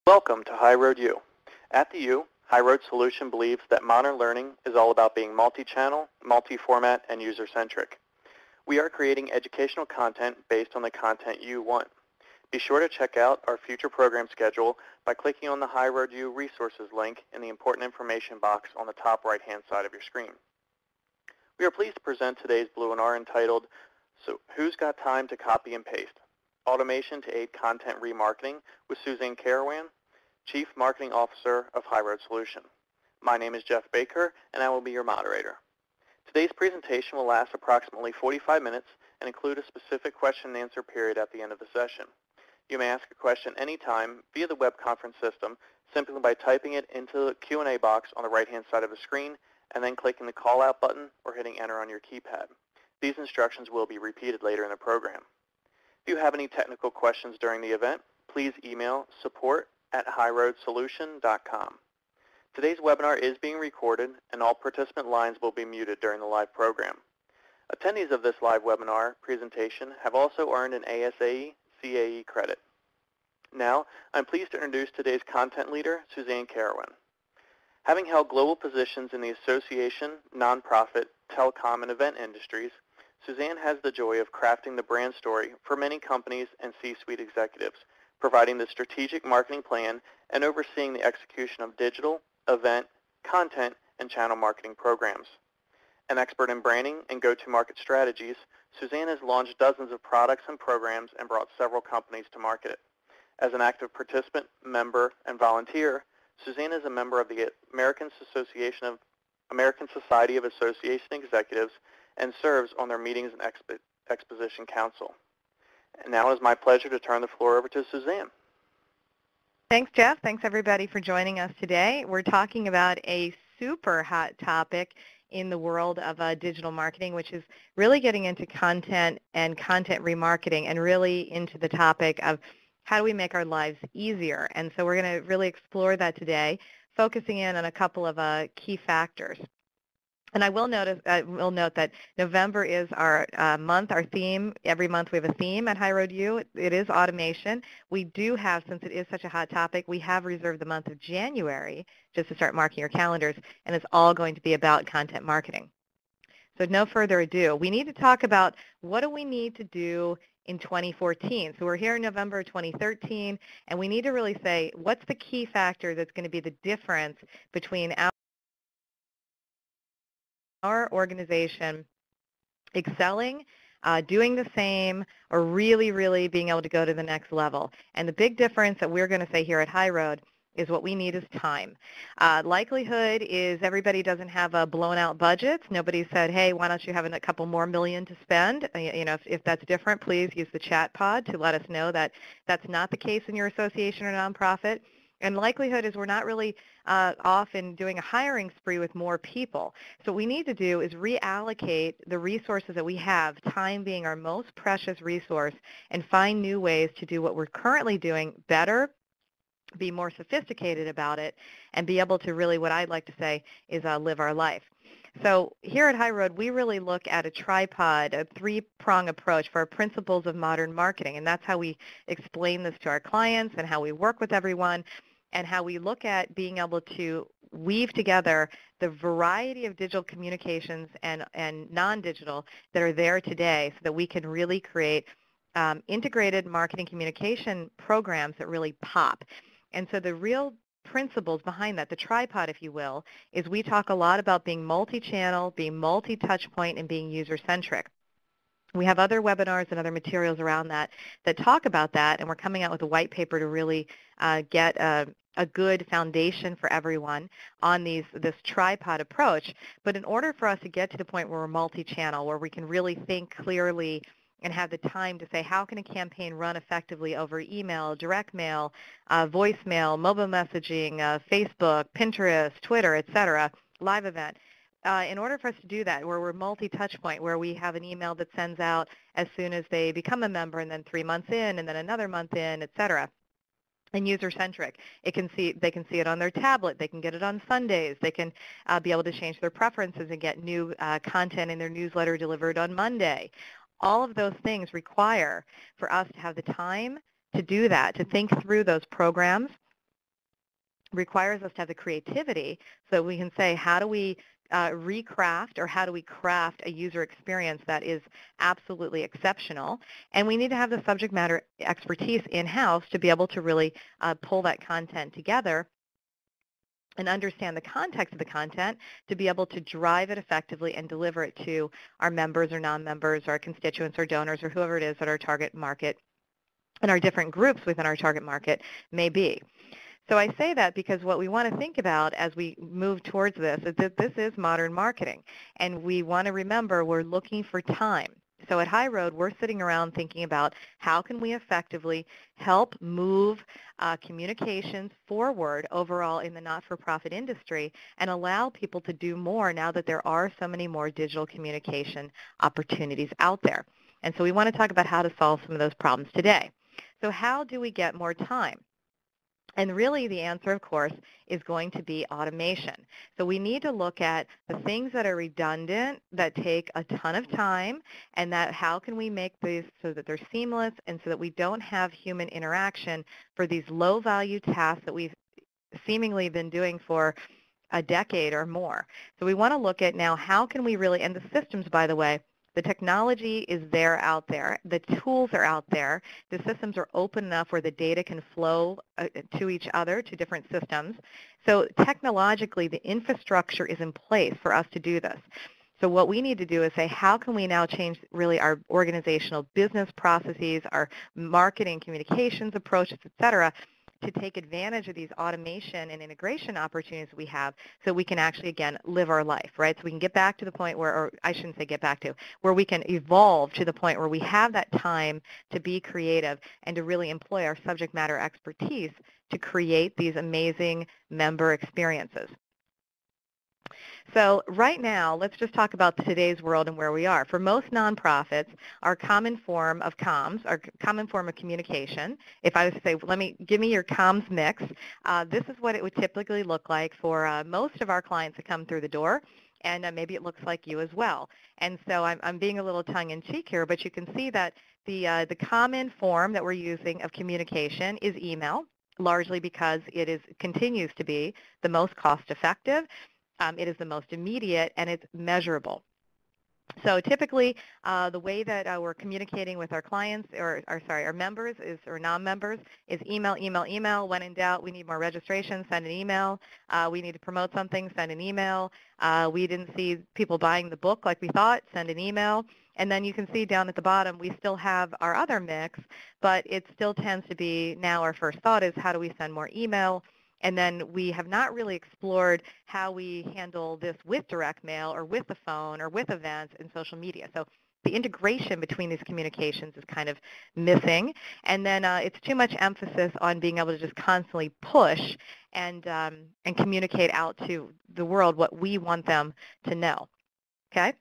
Welcome to HighRoad U. At the U, HighRoad Solution believes that modern learning is all about being multi-channel, multi-format, and user-centric. We are creating educational content based on the content you want. Be sure to check out our future program schedule by clicking on the HighRoad U resources link in the important information box on the top right-hand side of your screen. We are pleased to present today's webinar entitled, So Who's Got Time to Copy and Paste? Automation to Aid Content Remarketing with Suzanne Carawan, Chief Marketing Officer of HighRoad Solution. My name is Jeff Baker, and I will be your moderator. Today's presentation will last approximately 45 minutes and include a specific question and answer period at the end of the session. You may ask a question anytime via the web conference system simply by typing it into the Q&A box on the right-hand side of the screen and then clicking the call out button or hitting enter on your keypad. These instructions will be repeated later in the program. If you have any technical questions during the event, please email support@highroadsolution.com. Today's webinar is being recorded, and all participant lines will be muted during the live program. Attendees of this live webinar presentation have also earned an ASAE CAE credit. Now, I'm pleased to introduce today's content leader, Suzanne Carawan. Having held global positions in the association, nonprofit, telecom, and event industries, Suzanne has the joy of crafting the brand story for many companies and C-suite executives, providing the strategic marketing plan and overseeing the execution of digital, event, content, and channel marketing programs. An expert in branding and go-to-market strategies, Suzanne has launched dozens of products and programs and brought several companies to market. As an active participant, member, and volunteer, Suzanne is a member of the American Society of Association Executives and serves on their meetings and exposition council. And now it is my pleasure to turn the floor over to Suzanne. Thanks, Jeff. Thanks, everybody, for joining us today. We're talking about a super hot topic in the world of digital marketing, which is really getting into content and content remarketing and really into the topic of how do we make our lives easier. And so we're going to really explore that today, focusing in on a couple of key factors. And I will note that November is our month, our theme. Every month we have a theme at HighRoad U. It is automation. We do have, since it is such a hot topic, we have reserved the month of January just to start marking your calendars, and it's all going to be about content marketing. So no further ado, we need to talk about what do we need to do in 2014. So we're here in November 2013, and we need to really say, what's the key factor that's going to be the difference between our organization excelling, doing the same, or really, really being able to go to the next level. And the big difference that we're going to say here at HighRoad is what we need is time. Likelihood is everybody doesn't have a blown out budget. Nobody said, hey, why don't you have a couple more million to spend? You know, if that's different, please use the chat pod to let us know that that's not the case in your association or nonprofit. And likelihood is we're not really off in doing a hiring spree with more people. So what we need to do is reallocate the resources that we have, time being our most precious resource, and find new ways to do what we're currently doing better, be more sophisticated about it, and be able to really, what I'd like to say, is live our life. So here at HighRoad, we really look at a tripod, a three-prong approach for our principles of modern marketing, and that's how we explain this to our clients and how we work with everyone, and how we look at being able to weave together the variety of digital communications and non-digital that are there today so that we can really create integrated marketing communication programs that really pop. And so the real principles behind that, the tripod, if you will, is we talk a lot about being multi-channel, being multi-touch point, and being user-centric. We have other webinars and other materials around that talk about that, and we're coming out with a white paper to really get a good foundation for everyone on this tripod approach. But in order for us to get to the point where we're multi-channel, where we can really think clearly and have the time to say, how can a campaign run effectively over email, direct mail, voicemail, mobile messaging, Facebook, Pinterest, Twitter, et cetera, live event. In order for us to do that, where we're multi-touch point, where we have an email that sends out as soon as they become a member, and then 3 months in, and then another month in, et cetera, and user-centric. They can see it on their tablet. They can get it on Sundays. They can be able to change their preferences and get new content in their newsletter delivered on Monday. All of those things require for us to have the time to do that, to think through those programs requires us to have the creativity so that we can say, how do we recraft, or how do we craft a user experience that is absolutely exceptional? And we need to have the subject matter expertise in-house to be able to really pull that content together and understand the context of the content to be able to drive it effectively and deliver it to our members or non-members, our constituents or donors or whoever it is that our target market and our different groups within our target market may be. So I say that because what we want to think about as we move towards this is that this is modern marketing, and we want to remember we're looking for time. So at HighRoad, we're sitting around thinking about how can we effectively help move communications forward overall in the not-for-profit industry and allow people to do more now that there are so many more digital communication opportunities out there. And so we want to talk about how to solve some of those problems today. So how do we get more time? And really the answer, of course, is going to be automation. So we need to look at the things that are redundant, that take a ton of time, and that how can we make these so that they're seamless and so that we don't have human interaction for these low-value tasks that we've seemingly been doing for a decade or more. So we want to look at now how can we really, and the systems, by the way, the technology is there out there. The tools are out there. The systems are open enough where the data can flow to each other, to different systems. So technologically, the infrastructure is in place for us to do this. So what we need to do is say, how can we now change really our organizational business processes, our marketing, communications approaches, et cetera, to take advantage of these automation and integration opportunities we have so we can actually, again, live our life, right? So we can get back to the point where, or I shouldn't say get back to, where we can evolve to the point where we have that time to be creative and to really employ our subject matter expertise to create these amazing member experiences. So right now, let's just talk about today's world and where we are. For most nonprofits, our common form of comms, our common form of communication, if I was to say, give me your comms mix, this is what it would typically look like for most of our clients that come through the door, and maybe it looks like you as well. And so I'm being a little tongue-in-cheek here, but you can see that the common form that we're using of communication is email, largely because it continues to be the most cost-effective. It is the most immediate, and it's measurable. So typically, the way that we're communicating with our clients, our members or non-members, is email, email, email. When in doubt, we need more registration, send an email. We need to promote something, send an email. We didn't see people buying the book like we thought, send an email. And then you can see down at the bottom, we still have our other mix, but it still tends to be now our first thought is how do we send more email? And then we have not really explored how we handle this with direct mail or with the phone or with events and social media. So the integration between these communications is kind of missing. And then it's too much emphasis on being able to just constantly push and communicate out to the world what we want them to know. Okay?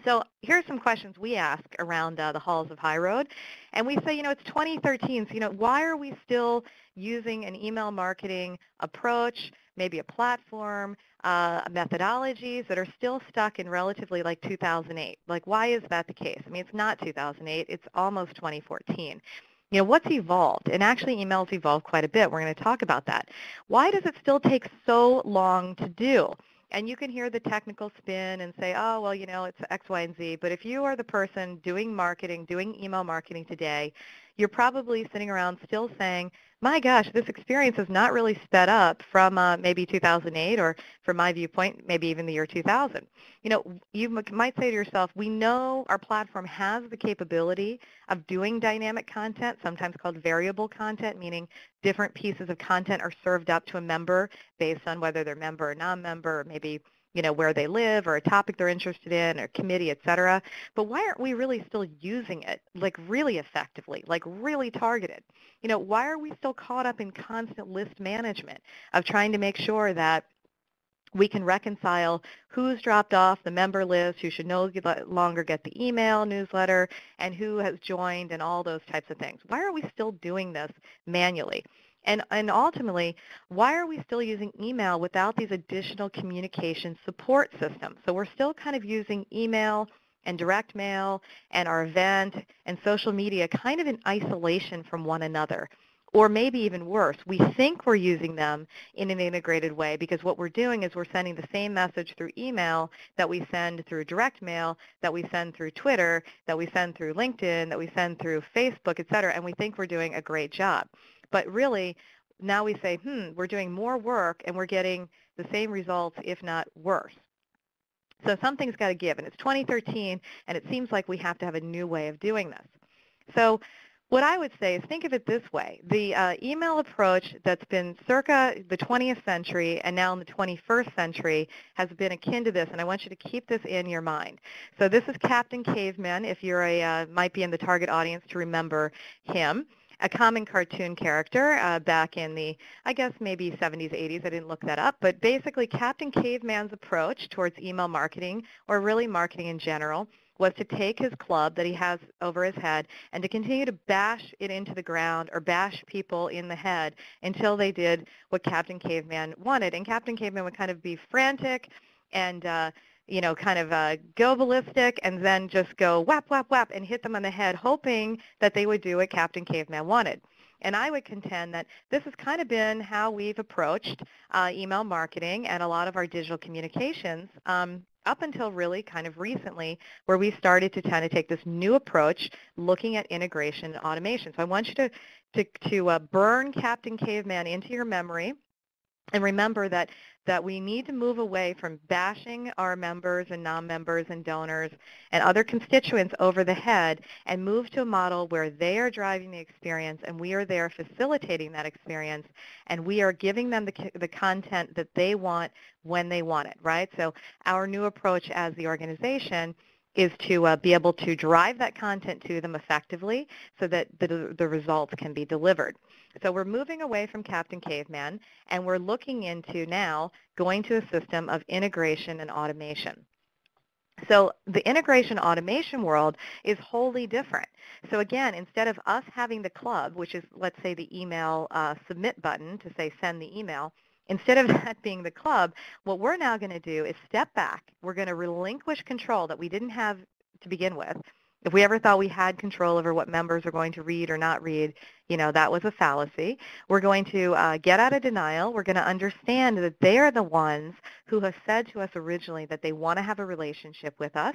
So here's some questions we ask around the halls of HighRoad. And we say, it's 2013, so, why are we still using an email marketing approach, maybe a platform, methodologies that are still stuck in relatively like 2008? Like, why is that the case? I mean, it's not 2008. It's almost 2014. What's evolved? And actually, email's evolved quite a bit. We're going to talk about that. Why does it still take so long to do? And you can hear the technical spin and say, oh, well, it's X, Y, and Z. But if you are the person doing marketing, doing email marketing today, you're probably sitting around still saying, my gosh, this experience is not really sped up from maybe 2008 or, from my viewpoint, maybe even the year 2000. You might say to yourself, we know our platform has the capability of doing dynamic content, sometimes called variable content, meaning different pieces of content are served up to a member based on whether they're member or non-member, or maybe where they live or a topic they're interested in or committee, et cetera. But why aren't we really still using it like really effectively, like really targeted? Why are we still caught up in constant list management of trying to make sure that we can reconcile who's dropped off the member list, who should no longer get the email newsletter, and who has joined and all those types of things? Why are we still doing this manually? And ultimately, why are we still using email without these additional communication support systems? So we're still kind of using email and direct mail and our event and social media kind of in isolation from one another. Or maybe even worse, we think we're using them in an integrated way because what we're doing is we're sending the same message through email that we send through direct mail, that we send through Twitter, that we send through LinkedIn, that we send through Facebook, et cetera, and we think we're doing a great job. But really, now we say, we're doing more work and we're getting the same results, if not worse. So something's got to give, and it's 2013, and it seems like we have to have a new way of doing this. So what I would say is think of it this way. The email approach that's been circa the 20th century and now in the 21st century has been akin to this, and I want you to keep this in your mind. So this is Captain Caveman, if you're might be in the target audience to remember him. A common cartoon character back in the, I guess, maybe 70s, 80s. I didn't look that up. But basically, Captain Caveman's approach towards email marketing, or really marketing in general, was to take his club that he has over his head and to continue to bash it into the ground or bash people in the head until they did what Captain Caveman wanted. And Captain Caveman would kind of be frantic and kind of go ballistic and then just go whap, whap, whap and hit them on the head, hoping that they would do what Captain Caveman wanted. And I would contend that this has kind of been how we've approached email marketing and a lot of our digital communications up until really kind of recently, where we started to kind of take this new approach looking at integration and automation. So I want you to burn Captain Caveman into your memory. And remember that we need to move away from bashing our members and non-members and donors and other constituents over the head and move to a model where they are driving the experience and we are there facilitating that experience and we are giving them the content that they want when they want it, right? So our new approach as the organization is to be able to drive that content to them effectively so that the results can be delivered. So we're moving away from Captain Caveman, and we're looking into now going to a system of integration and automation. So the integration automation world is wholly different. So again, instead of us having the club, which is, let's say, the email submit button to say send the email, instead of that being the club, what we're now going to do is step back. We're going to relinquish control that we didn't have to begin with. If we ever thought we had control over what members are going to read or not read, that was a fallacy. We're going to get out of denial. We're going to understand that they are the ones who have said to us originally that they want to have a relationship with us,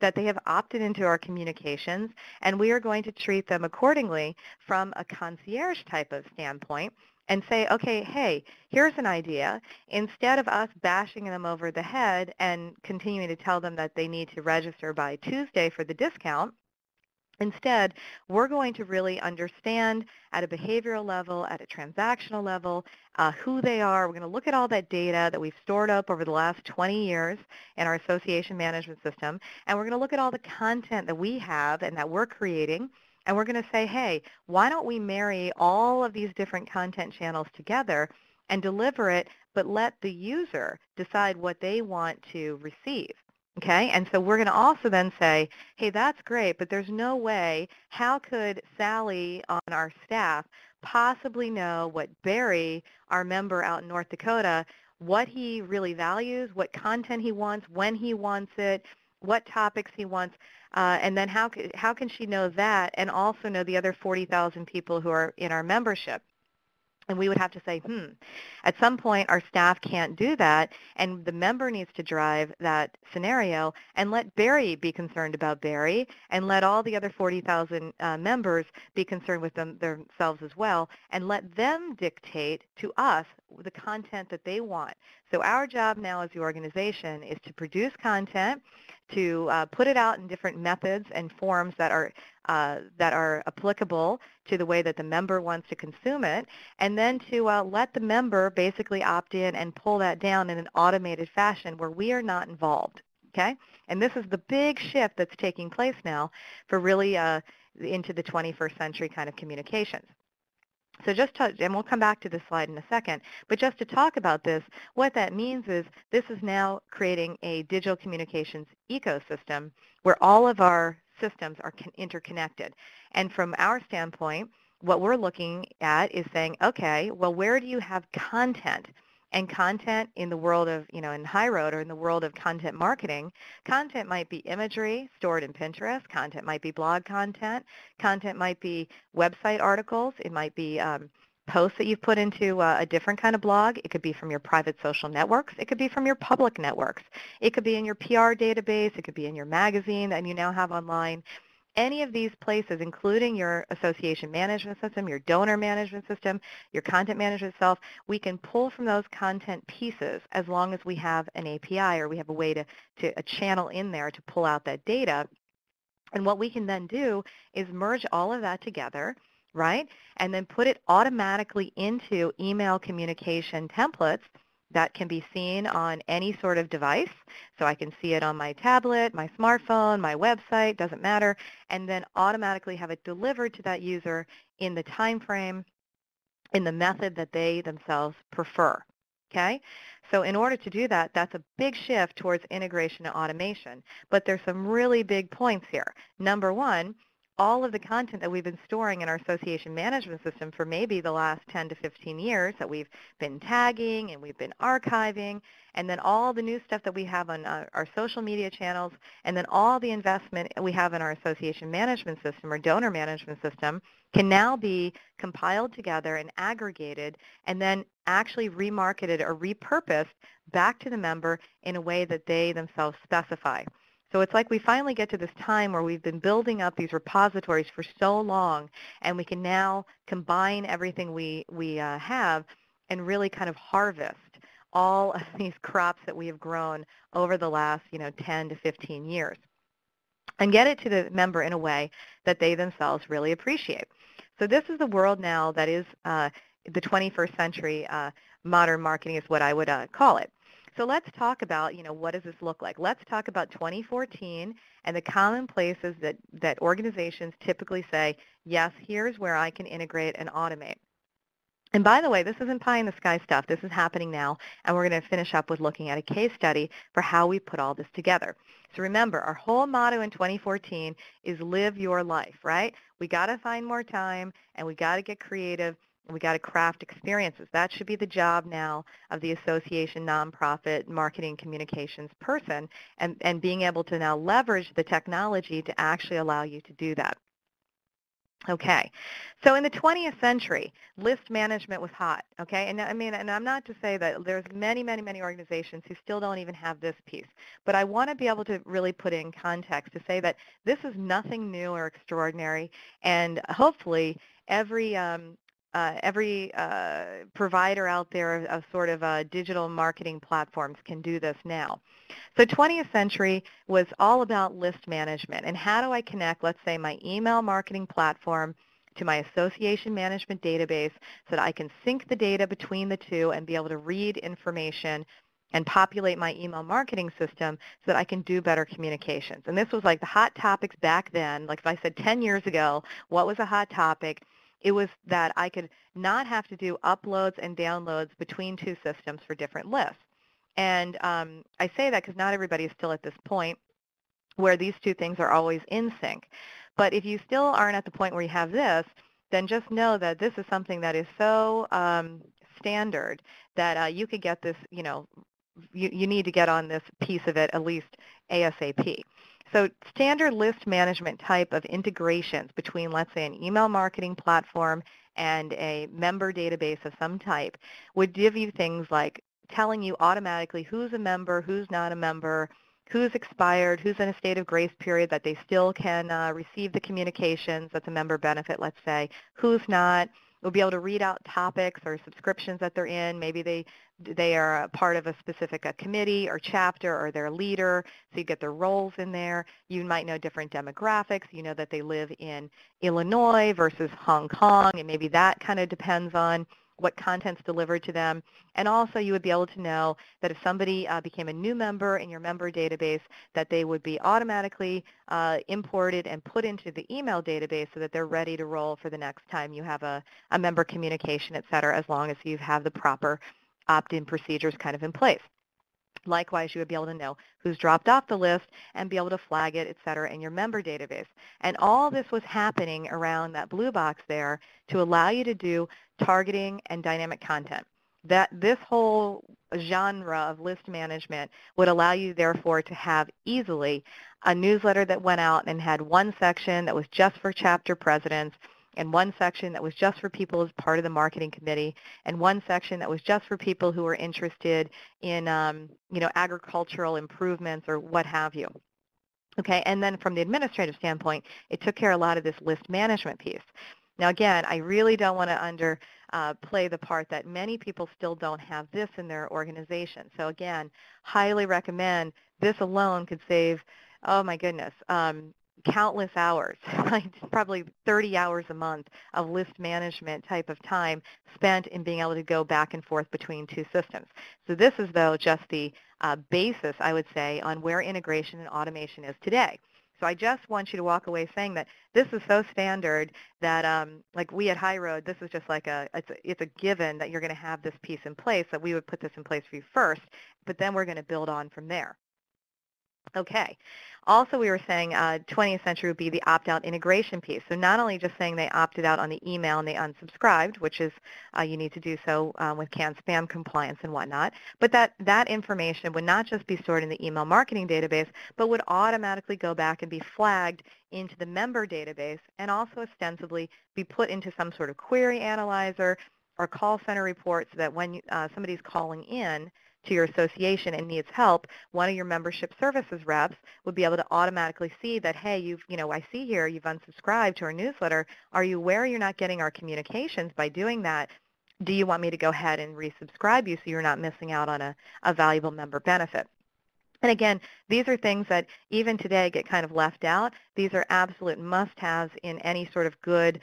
that they have opted into our communications, and we are going to treat them accordingly from a concierge type of standpoint and say, okay, hey, here's an idea. Instead of us bashing them over the head and continuing to tell them that they need to register by Tuesday for the discount, instead, we're going to really understand at a behavioral level, at a transactional level, who they are. We're going to look at all that data that we've stored up over the last 20 years in our association management system, and we're going to look at all the content that we have and that we're creating. And we're going to say, hey, why don't we marry all of these different content channels together and deliver it, but let the user decide what they want to receive, okay? And so we're going to also then say, hey, that's great, but there's no way, how could Sally on our staff possibly know what Barry, our member out in North Dakota, what he really values, what content he wants, when he wants it, what topics he wants, and then how can she know that and also know the other 40,000 people who are in our membership? And we would have to say, at some point our staff can't do that, and the member needs to drive that scenario and let Barry be concerned about Barry and let all the other 40,000 members be concerned with themselves as well, and let them dictate to us the content that they want. So our job now as the organization is to produce content, to put it out in different methods and forms that are applicable to the way that the member wants to consume it, and then to let the member basically opt in and pull that down in an automated fashion where we are not involved, okay? And this is the big shift that's taking place now for really into the 21st century kind of communications. So and we'll come back to this slide in a second, but just to talk about this, what that means is this is now creating a digital communications ecosystem where all of our systems are interconnected. And from our standpoint, what we're looking at is saying, okay, well, where do you have content? And content in the world of, in HighRoad or in the world of content marketing, content might be imagery stored in Pinterest. Content might be blog content. Content might be website articles. It might be posts that you've put into a different kind of blog. It could be from your private social networks. It could be from your public networks. It could be in your PR database. It could be in your magazine that you now have online. Any of these places, including your association management system, your donor management system, your content management itself, we can pull from those content pieces as long as we have an API or we have a way to a channel in there to pull out that data. And what we can then do is merge all of that together, right? And then put it automatically into email communication templates that can be seen on any sort of device. So I can see it on my tablet, my smartphone, my website, doesn't matter, and then automatically have it delivered to that user in the time frame, in the method that they themselves prefer, okay? So in order to do that, that's a big shift towards integration and automation. But there's some really big points here. Number one, all of the content that we've been storing in our association management system for maybe the last 10 to 15 years that we've been tagging and we've been archiving, and then all the new stuff that we have on our social media channels, and then all the investment we have in our association management system or donor management system can now be compiled together and aggregated and then actually remarketed or repurposed back to the member in a way that they themselves specify. So it's like we finally get to this time where we've been building up these repositories for so long, and we can now combine everything we have and really kind of harvest all of these crops that we have grown over the last 10 to 15 years and get it to the member in a way that they themselves really appreciate. So this is the world now that is the 21st century modern marketing is what I would call it. So let's talk about, what does this look like? Let's talk about 2014 and the common places that organizations typically say, yes, here's where I can integrate and automate. And by the way, this isn't pie in the sky stuff. This is happening now, and we're going to finish up with looking at a case study for how we put all this together. So remember, our whole motto in 2014 is live your life, right? We got to find more time, and we got to get creative, and we got to craft experiences. That should be the job now of the association nonprofit marketing communications person, and being able to now leverage the technology to actually allow you to do that. Okay, so in the 20th century, list management was hot, okay? And I'm not to say that there's many, many, many organizations who still don't even have this piece, but I want to be able to really put it in context to say that this is nothing new or extraordinary, and hopefully every provider out there of sort of digital marketing platforms can do this now. So 20th century was all about list management and how do I connect, let's say, my email marketing platform to my association management database so that I can sync the data between the two and be able to read information and populate my email marketing system so that I can do better communications. And this was like the hot topics back then. Like if I said 10 years ago, what was a hot topic? It was that I could not have to do uploads and downloads between two systems for different lists. And I say that because not everybody is still at this point where these two things are always in sync. But if you still aren't at the point where you have this, then just know that this is something that is so standard that you could get this, you need to get on this piece of it at least ASAP. So standard list management type of integrations between, let's say, an email marketing platform and a member database of some type would give you things like telling you automatically who's a member, who's not a member, who's expired, who's in a state of grace period that they still can receive the communications, that's a member benefit, let's say, who's not. We'll be able to read out topics or subscriptions that they're in. Maybe they are a part of a specific committee or chapter or they're a leader, so you get their roles in there. You might know different demographics. You know that they live in Illinois versus Hong Kong, and maybe that kind of depends on what content's delivered to them. And also you would be able to know that if somebody became a new member in your member database, that they would be automatically imported and put into the email database so that they're ready to roll for the next time you have a member communication, et cetera, as long as you have the proper opt-in procedures kind of in place. Likewise, you would be able to know who's dropped off the list and be able to flag it, et cetera, in your member database. And all this was happening around that blue box there to allow you to do targeting and dynamic content. That this whole genre of list management would allow you, therefore, to have easily a newsletter that went out and had one section that was just for chapter presidents, and one section that was just for people as part of the marketing committee, and one section that was just for people who were interested in agricultural improvements or what have you. Okay, and then from the administrative standpoint, it took care of a lot of this list management piece. Now again, I really don't want to play the part that many people still don't have this in their organization. So again, highly recommend. This alone could save, oh my goodness, countless hours, probably 30 hours a month of list management type of time spent in being able to go back and forth between two systems. So this is, though, just the basis, I would say, on where integration and automation is today. So I just want you to walk away saying that this is so standard that, like we at HighRoad, this is just like it's a given that you're going to have this piece in place, that we would put this in place for you first, but then we're going to build on from there. Okay. Also, we were saying 20th century would be the opt-out integration piece. So not only just saying they opted out on the email and they unsubscribed, which is you need to do so with canned spam compliance and whatnot, but that information would not just be stored in the email marketing database, but would automatically go back and be flagged into the member database and also ostensibly be put into some sort of query analyzer or call center report so that when somebody's calling in to your association and needs help, one of your membership services reps would be able to automatically see that, hey, I see here you've unsubscribed to our newsletter. Are you aware you're not getting our communications by doing that? Do you want me to go ahead and resubscribe you so you're not missing out on a valuable member benefit? And again, these are things that even today get kind of left out. These are absolute must-haves in any sort of good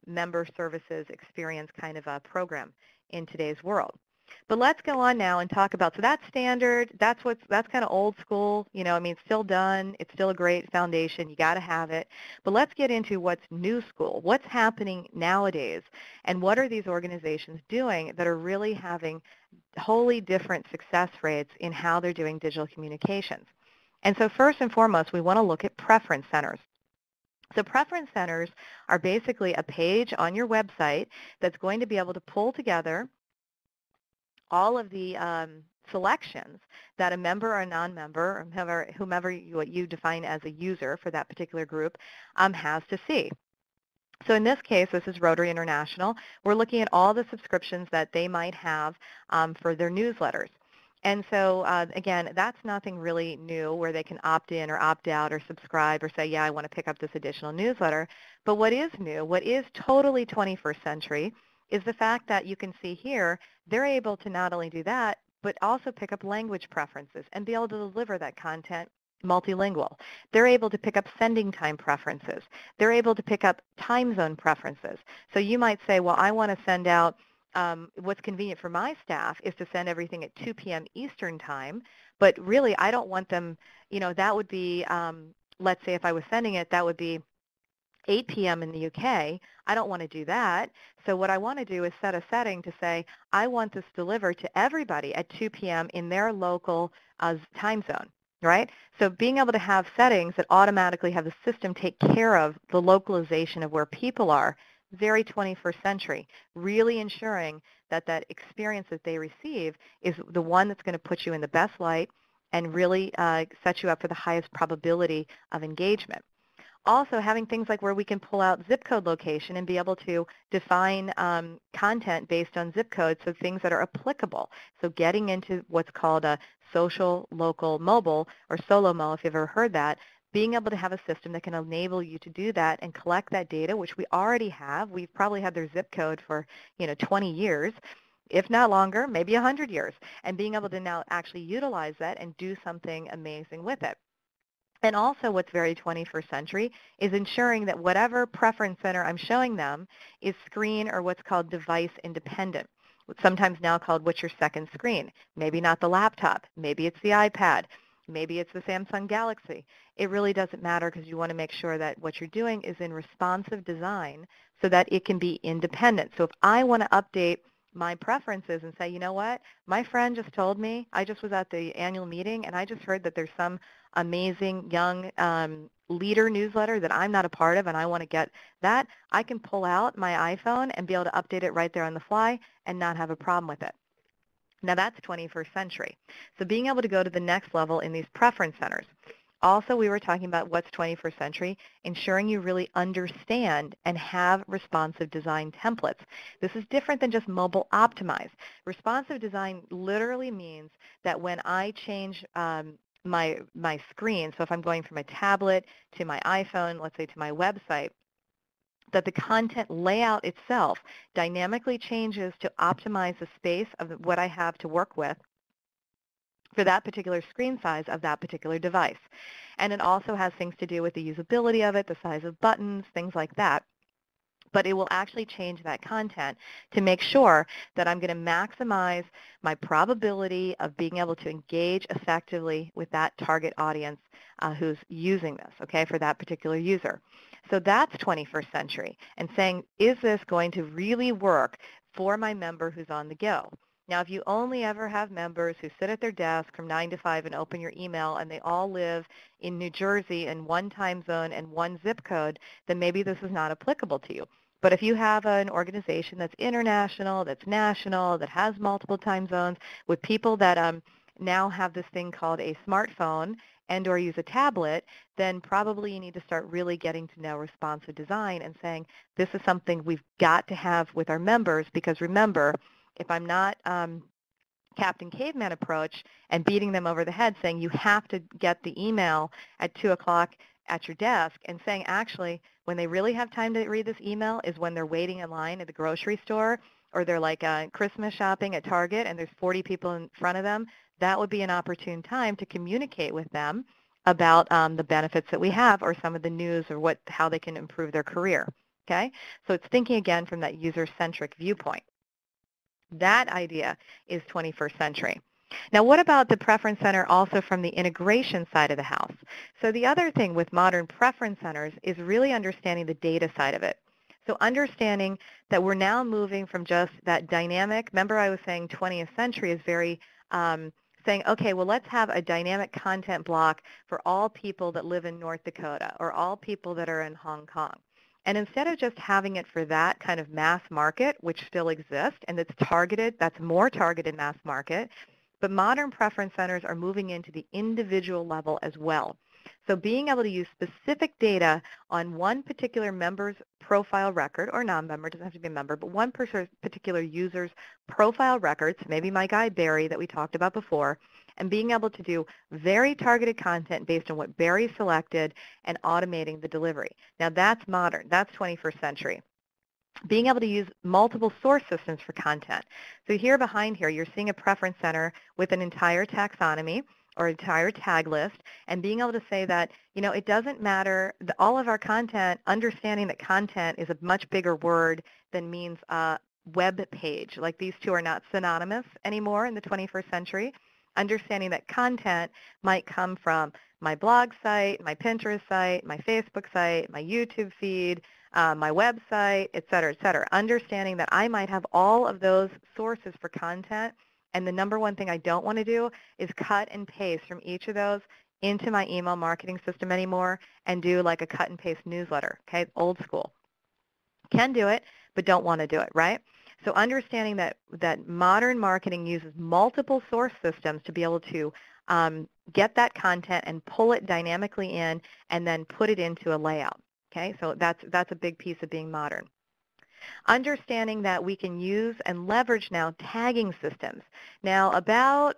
member services experience kind of a program in today's world. But let's go on now and talk about, so that's standard, that's kind of old school, I mean, it's still done, it's still a great foundation, you got to have it. But let's get into what's new school, what's happening nowadays, and what are these organizations doing that are really having wholly different success rates in how they're doing digital communications. And so first and foremost, we want to look at preference centers. So preference centers are basically a page on your website that's going to be able to pull together all of the selections that a member or a non-member, or whomever you define as a user for that particular group, has to see. So in this case, this is Rotary International. We're looking at all the subscriptions that they might have for their newsletters. And so, again, that's nothing really new where they can opt in or opt out or subscribe or say, yeah, I want to pick up this additional newsletter. But what is new, what is totally 21st century, is the fact that you can see here, they're able to not only do that, but also pick up language preferences and be able to deliver that content multilingual. They're able to pick up sending time preferences. They're able to pick up time zone preferences. So you might say, well, I want to send out, what's convenient for my staff is to send everything at 2 p.m. Eastern time, but really I don't want them, that would be, let's say if I was sending it, that would be 8 p.m. in the UK. I don't want to do that. So what I want to do is set a setting to say, I want this delivered to everybody at 2 p.m. in their local time zone, right? So being able to have settings that automatically have the system take care of the localization of where people are, very 21st century, really ensuring that that experience that they receive is the one that's going to put you in the best light and really set you up for the highest probability of engagement. Also, having things like where we can pull out zip code location and be able to define content based on zip codes, so things that are applicable. So getting into what's called a social, local, mobile, or SOLO-MO, if you've ever heard that, being able to have a system that can enable you to do that and collect that data, which we already have. We've probably had their zip code for 20 years, if not longer, maybe 100 years, and being able to now actually utilize that and do something amazing with it. And also what's very 21st century is ensuring that whatever preference center I'm showing them is screen or what's called device independent, sometimes now called what's your second screen. Maybe not the laptop. Maybe it's the iPad. Maybe it's the Samsung Galaxy. It really doesn't matter because you want to make sure that what you're doing is in responsive design so that it can be independent. So if I want to update my preferences and say, you know what, my friend just told me, I just was at the annual meeting and I just heard that there's some amazing young leader newsletter that I'm not a part of and I want to get that, I can pull out my iPhone and be able to update it right there on the fly and not have a problem with it. Now that's 21st century. So being able to go to the next level in these preference centers. Also, we were talking about what's 21st century, ensuring you really understand and have responsive design templates. This is different than just mobile optimized. Responsive design literally means that when I change my screen, so if I'm going from a tablet to my iPhone, let's say to my website, that the content layout itself dynamically changes to optimize the space of what I have to work with for that particular screen size of that particular device. And it also has things to do with the usability of it, the size of buttons, things like that. But it will actually change that content to make sure that I'm going to maximize my probability of being able to engage effectively with that target audience who's using this, okay, for that particular user. So that's 21st century, and saying, is this going to really work for my member who's on the go? Now, if you only ever have members who sit at their desk from 9 to 5 and open your email, and they all live in New Jersey in one time zone and one zip code, then maybe this is not applicable to you. But if you have an organization that's international, that's national, that has multiple time zones, with people that now have this thing called a smartphone and or use a tablet, then probably you need to start really getting to know responsive design and saying, this is something we've got to have with our members, because remember, if I'm not Captain Caveman approach and beating them over the head saying you have to get the email at 2 o'clock at your desk, and saying actually when they really have time to read this email is when they're waiting in line at the grocery store, or they're like Christmas shopping at Target and there's 40 people in front of them, that would be an opportune time to communicate with them about the benefits that we have, or some of the news, or how they can improve their career. Okay? So it's thinking again from that user-centric viewpoint. That idea is 21st century. Now, what about the preference center also from the integration side of the house? So the other thing with modern preference centers is really understanding the data side of it. So understanding that we're now moving from just that dynamic, remember I was saying 20th century is very saying, okay, well, let's have a dynamic content block for all people that live in North Dakota, or all people that are in Hong Kong. And instead of just having it for that kind of mass market, which still exists, and it's targeted, that's more targeted mass market, but modern preference centers are moving into the individual level as well. So being able to use specific data on one particular member's profile record, or non-member, doesn't have to be a member, but one particular user's profile records, maybe my guy Barry that we talked about before, and being able to do very targeted content based on what Barry selected and automating the delivery. Now that's modern, that's 21st century. Being able to use multiple source systems for content. So here behind here, you're seeing a preference center with an entire taxonomy or entire tag list, and being able to say that, it doesn't matter, all of our content, understanding that content is a much bigger word than means web page. Like these two are not synonymous anymore in the 21st century. Understanding that content might come from my blog site, my Pinterest site, my Facebook site, my YouTube feed, my website, et cetera, et cetera. Understanding that I might have all of those sources for content, and the number one thing I don't want to do is cut and paste from each of those into my email marketing system anymore and do like a cut and paste newsletter, okay, old school. Can do it, but don't want to do it, right? So understanding that modern marketing uses multiple source systems to be able to get that content and pull it dynamically in and then put it into a layout. Okay, so that's a big piece of being modern. Understanding that we can use and leverage now tagging systems. Now about,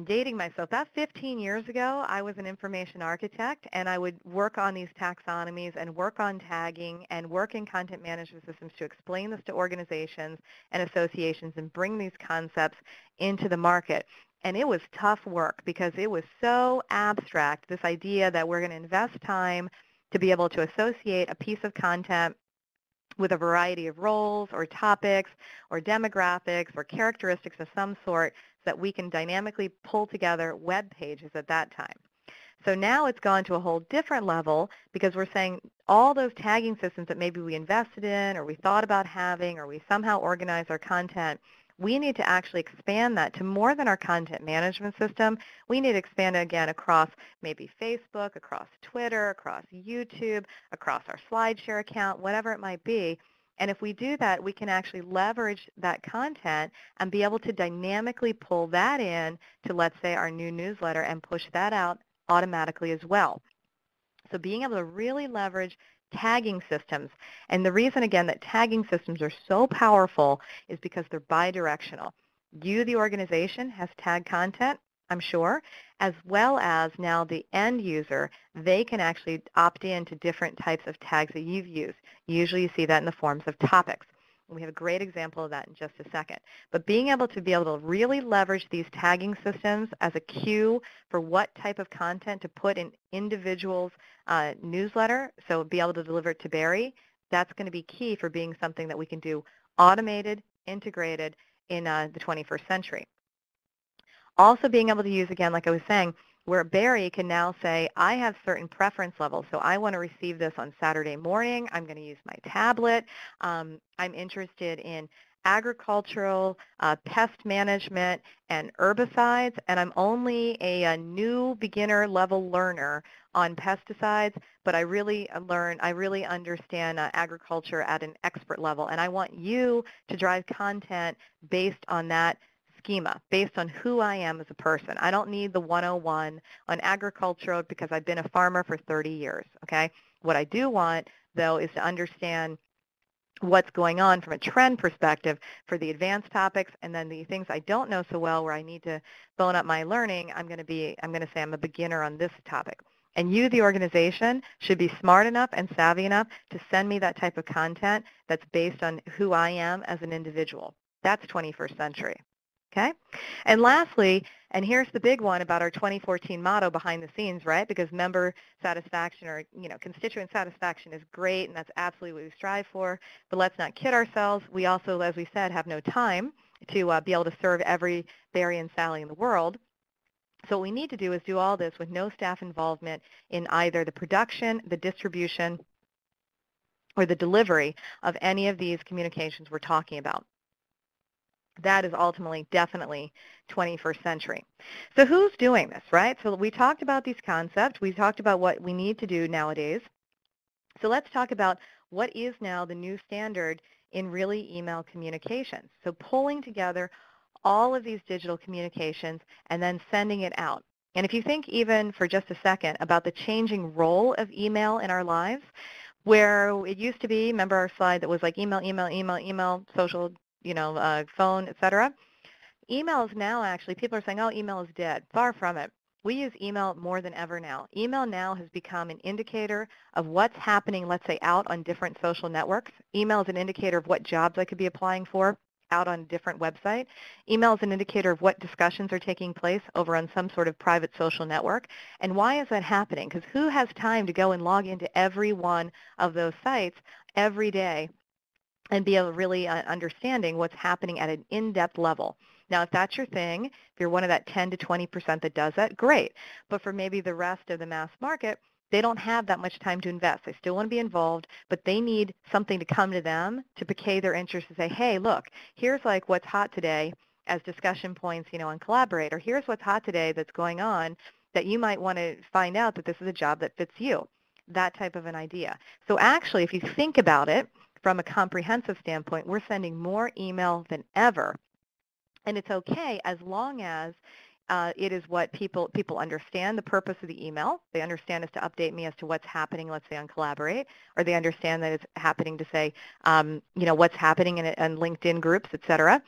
dating myself, about 15 years ago, I was an information architect, and I would work on these taxonomies and work on tagging and work in content management systems to explain this to organizations and associations and bring these concepts into the market. And it was tough work because it was so abstract, this idea that we're going to invest time to be able to associate a piece of content with a variety of roles or topics or demographics or characteristics of some sort so that we can dynamically pull together web pages at that time. So now it's gone to a whole different level because we're saying all those tagging systems that maybe we invested in or we thought about having or we somehow organize our content, we need to actually expand that to more than our content management system. We need to expand it again across maybe Facebook, across Twitter, across YouTube, across our SlideShare account, whatever it might be, And if we do that, we can actually leverage that content and be able to dynamically pull that in to, let's say, our new newsletter and push that out automatically as well. So being able to really leverage tagging systems. And the reason, again, that tagging systems are so powerful is because they're bidirectional. You, the organization, has tagged content, I'm sure, as well as now the end user, they can actually opt in to different types of tags that you've used. Usually you see that in the forms of topics. We have a great example of that in just a second. But being able to really leverage these tagging systems as a cue for what type of content to put in individuals' newsletter, so be able to deliver it to Barry, that's going to be key for being something that we can do automated, integrated in the 21st century. Also being able to use, again, like I was saying, where Barry can now say, I have certain preference levels, so I want to receive this on Saturday morning. I'm going to use my tablet. I'm interested in agricultural, pest management, and herbicides, and I'm only a new beginner level learner on pesticides, but I really understand agriculture at an expert level, and I want you to drive content based on that schema, based on who I am as a person. I don't need the 101 on agriculture because I've been a farmer for 30 years, okay? What I do want, though, is to understand what's going on from a trend perspective for the advanced topics, and then the things I don't know so well where I need to bone up my learning, I'm going to say I'm a beginner on this topic. And you, the organization, should be smart enough and savvy enough to send me that type of content that's based on who I am as an individual. That's 21st century. Okay? And lastly, and here's the big one about our 2014 motto behind the scenes, right? Because member satisfaction or, constituent satisfaction is great, and that's absolutely what we strive for. But let's not kid ourselves. We also, as we said, have no time to be able to serve every Barry and Sally in the world. So what we need to do is do all this with no staff involvement in either the production, the distribution, or the delivery of any of these communications we're talking about. That is ultimately, definitely 21st century. So who's doing this, right? So we talked about these concepts. We talked about what we need to do nowadays. So let's talk about what is now the new standard in really email communications. So pulling together all of these digital communications and then sending it out. And if you think even for just a second about the changing role of email in our lives, where it used to be, remember our slide that was like email, social, phone, etc. Email is now actually, people are saying, oh, email is dead. Far from it. We use email more than ever now. Email now has become an indicator of what's happening, let's say, out on different social networks. Email is an indicator of what jobs I could be applying for out on a different website. Email is an indicator of what discussions are taking place over on some sort of private social network. And why is that happening? Because who has time to go and log into every one of those sites every day and be able to really understanding what's happening at an in-depth level? Now, if that's your thing, if you're one of that 10 to 20% that does that, great. But for maybe the rest of the mass market, they don't have that much time to invest. They still want to be involved, but they need something to come to them to pique their interest and say, hey, look, here's like what's hot today as discussion points, on Collaborate, or here's what's hot today that's going on that you might want to find out that this is a job that fits you, that type of an idea. So actually, if you think about it from a comprehensive standpoint, we're sending more email than ever. And it's okay as long as it is what people understand the purpose of the email. They understand it's to update me as to what's happening, let's say on Collaborate, or they understand that it's happening to say, what's happening in LinkedIn groups, et cetera.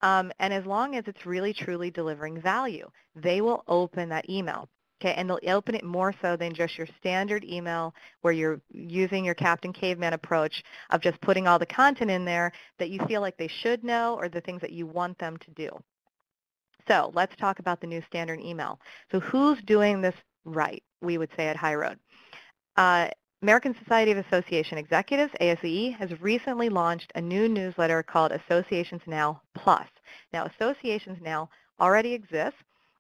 And as long as it's really, truly delivering value, they will open that email. Okay, and they'll open it more so than just your standard email where you're using your Captain Caveman approach of just putting all the content in there that you feel like they should know or the things that you want them to do. So let's talk about the new standard email. So who's doing this right, we would say at HighRoad? American Society of Association Executives, ASAE, has recently launched a new newsletter called Associations Now Plus. Now, Associations Now already exists.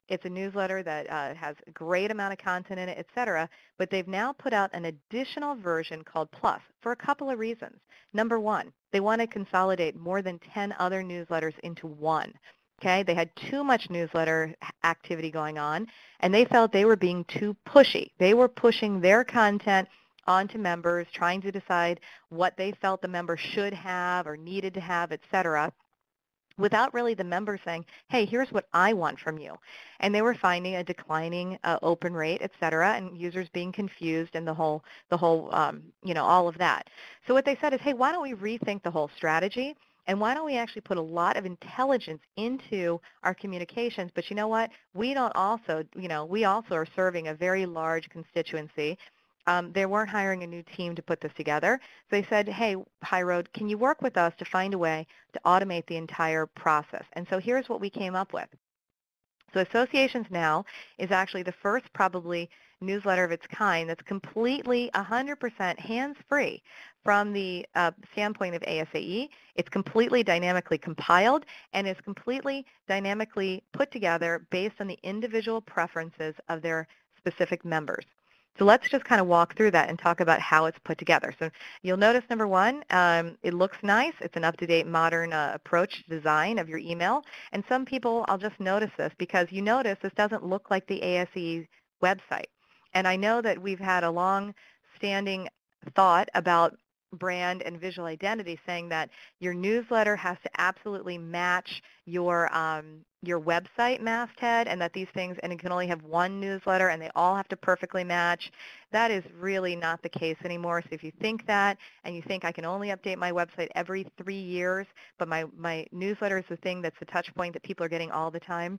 It's a newsletter that has a great amount of content in it, et cetera, but they've now put out an additional version called Plus for a couple of reasons. Number one, they want to consolidate more than 10 other newsletters into one. Okay, they had too much newsletter activity going on, and they felt they were being too pushy. They were pushing their content onto members, trying to decide what they felt the member should have or needed to have, et cetera, without really the member saying, hey, here's what I want from you. And they were finding a declining open rate, et cetera, and users being confused and the whole all of that. So what they said is, hey, why don't we rethink the whole strategy? And why don't we actually put a lot of intelligence into our communications? But you know what? We also are serving a very large constituency. They weren't hiring a new team to put this together. So they said, hey, HighRoad, can you work with us to find a way to automate the entire process? And so here's what we came up with. So Associations Now is actually the first probably newsletter of its kind that's completely 100% hands-free from the standpoint of ASAE. It's completely dynamically compiled and is completely dynamically put together based on the individual preferences of their specific members. So let's just kind of walk through that and talk about how it's put together. So you'll notice, number one, it looks nice. It's an up-to-date, modern approach to design of your email. And some people, I'll just notice this because you notice this doesn't look like the ASE website. And I know that we've had a long-standing thought about brand and visual identity, saying that your newsletter has to absolutely match your website masthead, and that these things, and it can only have one newsletter and they all have to perfectly match. That is really not the case anymore. So if you think that, and you think I can only update my website every 3 years, but my newsletter is the thing that's the touch point that people are getting all the time,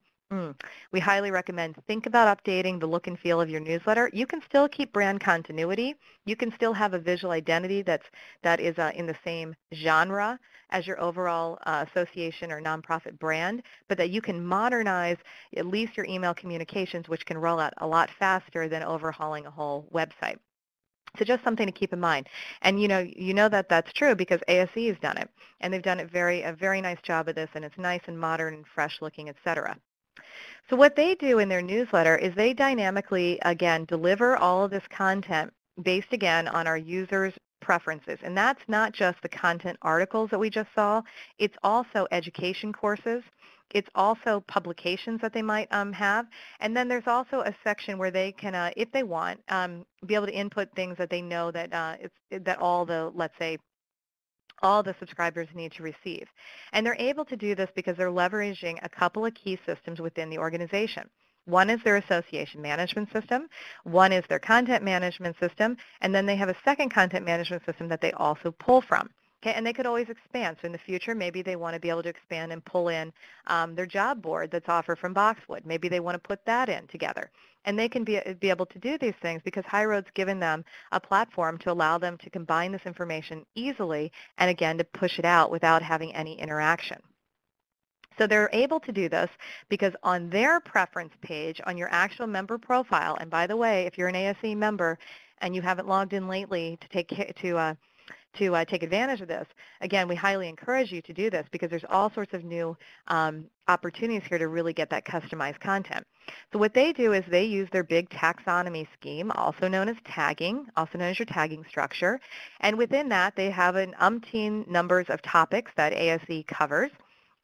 we highly recommend think about updating the look and feel of your newsletter. You can still keep brand continuity. You can still have a visual identity that is in the same genre as your overall association or nonprofit brand, but that you can modernize at least your email communications, which can roll out a lot faster than overhauling a whole website. So just something to keep in mind. And you know that that's true because ASE has done it, and they've done a very nice job of this, and it's nice and modern and fresh looking, et cetera. So what they do in their newsletter is they dynamically, again, deliver all of this content based, again, on our users' preferences. And that's not just the content articles that we just saw. It's also education courses. It's also publications that they might have. And then there's also a section where they can, if they want, be able to input things that they know that that all the, let's say, all the subscribers need to receive. And they're able to do this because they're leveraging a couple of key systems within the organization. One is their association management system, one is their content management system, and then they have a second content management system that they also pull from. Okay, and they could always expand. So in the future, maybe they want to be able to expand and pull in their job board that's offered from Boxwood. Maybe they want to put that in together. And they can be able to do these things because HighRoad's given them a platform to allow them to combine this information easily and, again, to push it out without having any interaction. So they're able to do this because on their preference page, on your actual member profile, and by the way, if you're an ASE member and you haven't logged in lately to take advantage of this, again, we highly encourage you to do this because there's all sorts of new opportunities here to really get that customized content. So what they do is they use their big taxonomy scheme, also known as tagging, also known as your tagging structure. And within that, they have an umpteen numbers of topics that ASE covers.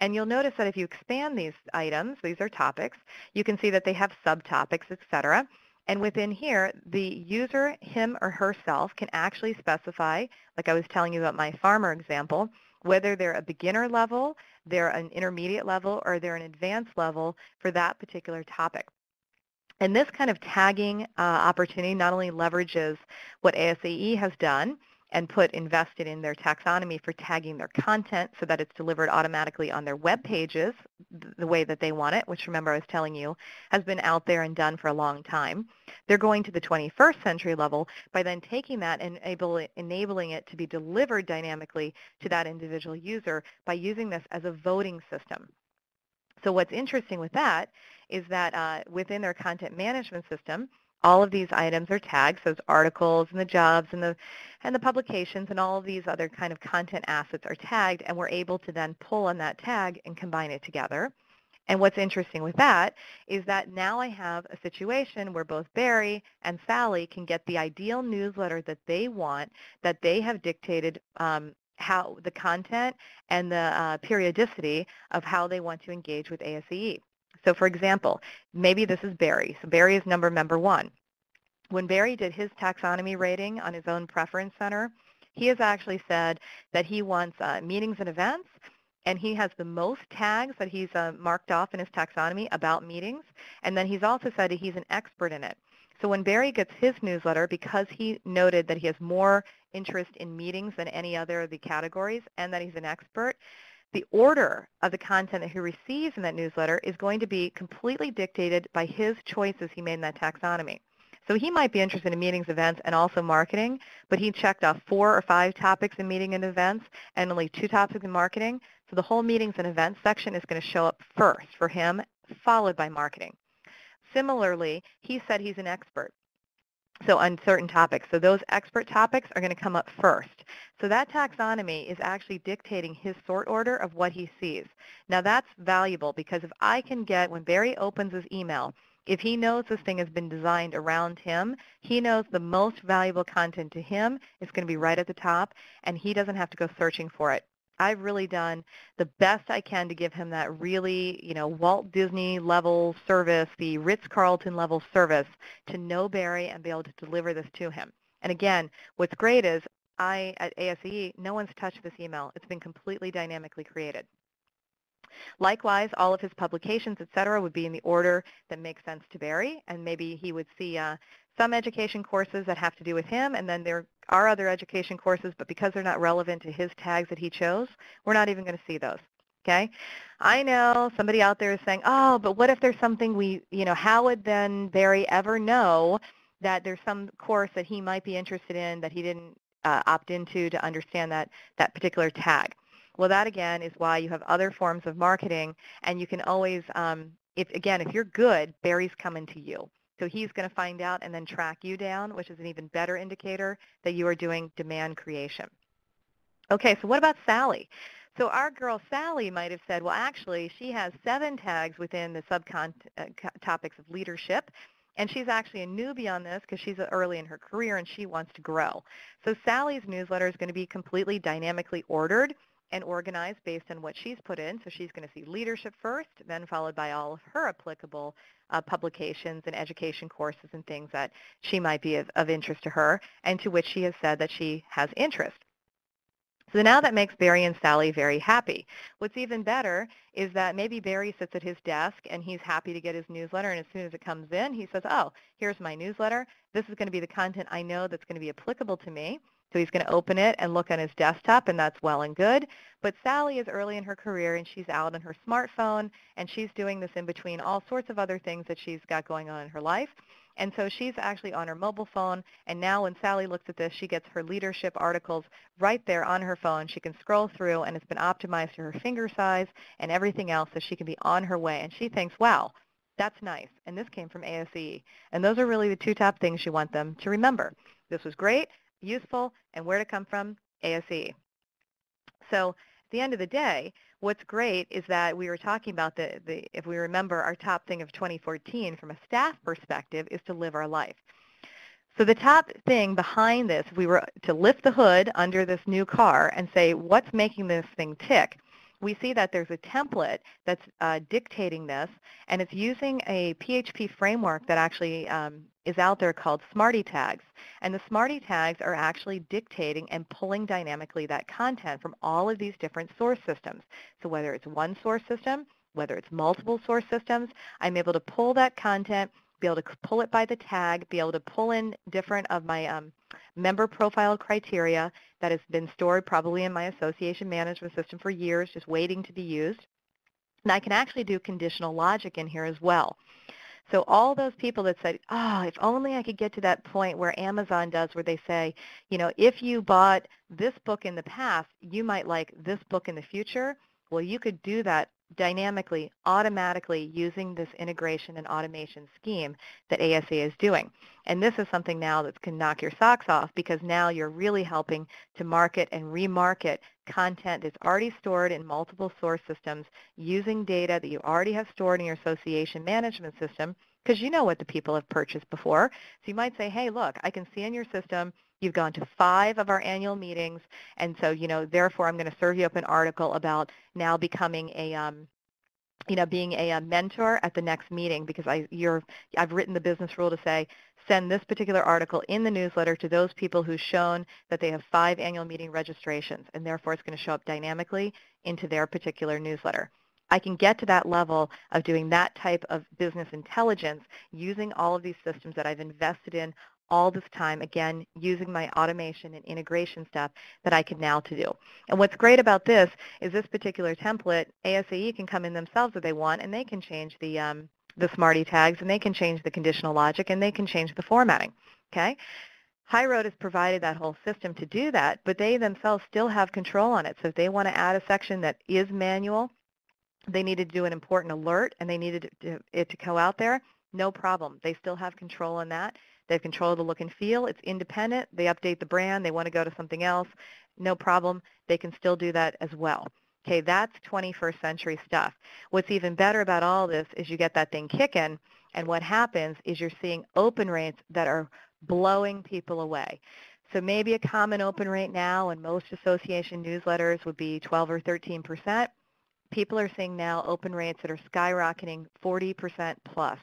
And you'll notice that if you expand these items, these are topics, you can see that they have subtopics, et cetera. And within here, the user, him or herself, can actually specify, like I was telling you about my farmer example, whether they're a beginner level, they're an intermediate level, or they're an advanced level for that particular topic. And this kind of tagging opportunity not only leverages what ASAE has done and invested in their taxonomy for tagging their content so that it's delivered automatically on their web pages the way that they want it, which, remember, I was telling you, has been out there and done for a long time. They're going to the 21st century level by then taking that and enabling it to be delivered dynamically to that individual user by using this as a voting system. So what's interesting with that is that within their content management system, all of these items are tagged, so those articles and the jobs and the publications and all of these other kind of content assets are tagged, and we're able to then pull on that tag and combine it together. And what's interesting with that is that now I have a situation where both Barry and Sally can get the ideal newsletter that they want, that they have dictated how the content and the periodicity of how they want to engage with ASAE. So for example, maybe this is Barry. So Barry is member 1. When Barry did his taxonomy rating on his own preference center, he has actually said that he wants meetings and events, and he has the most tags that he's marked off in his taxonomy about meetings, and then he's also said that he's an expert in it. So when Barry gets his newsletter, because he noted that he has more interest in meetings than any other of the categories and that he's an expert, the order of the content that he receives in that newsletter is going to be completely dictated by his choices he made in that taxonomy. So he might be interested in meetings, events, and also marketing, but he checked off 4 or 5 topics in meeting and events and only 2 topics in marketing. So the whole meetings and events section is going to show up first for him, followed by marketing. Similarly, he said he's an expert so on certain topics. So those expert topics are going to come up first. So that taxonomy is actually dictating his sort order of what he sees. Now that's valuable because if I can get, when Barry opens his email, if he knows this thing has been designed around him, he knows the most valuable content to him is going to be right at the top, and he doesn't have to go searching for it. I've really done the best I can to give him that really, Walt Disney level service, the Ritz-Carlton level service to know Barry and be able to deliver this to him. And again, what's great is at ASE, no one's touched this email. It's been completely dynamically created. Likewise, all of his publications, et cetera, would be in the order that makes sense to Barry, and maybe he would see some education courses that have to do with him, and then there are other education courses, but because they're not relevant to his tags that he chose, we're not even going to see those. Okay? I know somebody out there is saying, oh, but what if there's something how would then Barry ever know that there's some course that he might be interested in that he didn't opt into to understand that particular tag? Well, that, again, is why you have other forms of marketing, and you can always, if you're good, Barry's coming to you. So he's going to find out and then track you down, which is an even better indicator that you are doing demand creation. Okay, so what about Sally? So our girl Sally might have said, well, actually, she has 7 tags within the subtopics of leadership, and she's actually a newbie on this because she's early in her career and she wants to grow. So Sally's newsletter is going to be completely dynamically ordered and organized based on what she's put in. So she's going to see leadership first, then followed by all of her applicable publications and education courses and things that she might be of interest to her and to which she has said that she has interest. So now that makes Barry and Sally very happy. What's even better is that maybe Barry sits at his desk and he's happy to get his newsletter, and as soon as it comes in, he says, oh, here's my newsletter. This is going to be the content I know that's going to be applicable to me. So he's going to open it and look on his desktop, and that's well and good. But Sally is early in her career, and she's out on her smartphone, and she's doing this in between all sorts of other things that she's got going on in her life. And so she's actually on her mobile phone, and now when Sally looks at this, she gets her leadership articles right there on her phone. She can scroll through, and it's been optimized to her finger size and everything else, so she can be on her way. And she thinks, wow, that's nice, and this came from ASE. And those are really the 2 top things you want them to remember. This was great, useful, and where to come from, ASE. So at the end of the day, what's great is that we were talking about if we remember, our top thing of 2014 from a staff perspective is to live our life. So the top thing behind this, if we were to lift the hood under this new car and say, what's making this thing tick, we see that there's a template that's dictating this, and it's using a PHP framework that actually is out there called Smarty Tags. And the Smarty Tags are actually dictating and pulling dynamically that content from all of these different source systems. So whether it's one source system, whether it's multiple source systems, I'm able to pull that content, be able to pull it by the tag, be able to pull in different of my member profile criteria that has been stored probably in my association management system for years, just waiting to be used. And I can actually do conditional logic in here as well. So all those people that said, oh, if only I could get to that point where Amazon does, where they say, if you bought this book in the past, you might like this book in the future. Well, you could do that dynamically, automatically, using this integration and automation scheme that ASE is doing. And this is something now that can knock your socks off, because now you're really helping to market and remarket content that's already stored in multiple source systems using data that you already have stored in your association management system, because you know what the people have purchased before. So you might say, hey, look, I can see in your system you've gone to 5 of our annual meetings, and so, therefore I'm going to serve you up an article about now becoming a being a mentor at the next meeting, because I've written the business rule to say send this particular article in the newsletter to those people who've shown that they have 5 annual meeting registrations, and therefore it's going to show up dynamically into their particular newsletter. I can get to that level of doing that type of business intelligence using all of these systems that I've invested in all this time, again, using my automation and integration stuff that I can now to do. And what's great about this is this particular template, ASAE can come in themselves if they want, and they can change the Smarty tags, and they can change the conditional logic, and they can change the formatting, okay? HighRoad has provided that whole system to do that, but they themselves still have control on it. So if they want to add a section that is manual, they needed to do an important alert, and they needed it to go out there, no problem. They still have control on that. They have control of the look and feel. It's independent. They update the brand. They want to go to something else. No problem. They can still do that as well. Okay, that's 21st century stuff. What's even better about all this is you get that thing kicking, and what happens is you're seeing open rates that are blowing people away. So maybe a common open rate now in most association newsletters would be 12 or 13%. People are seeing now open rates that are skyrocketing 40% plus.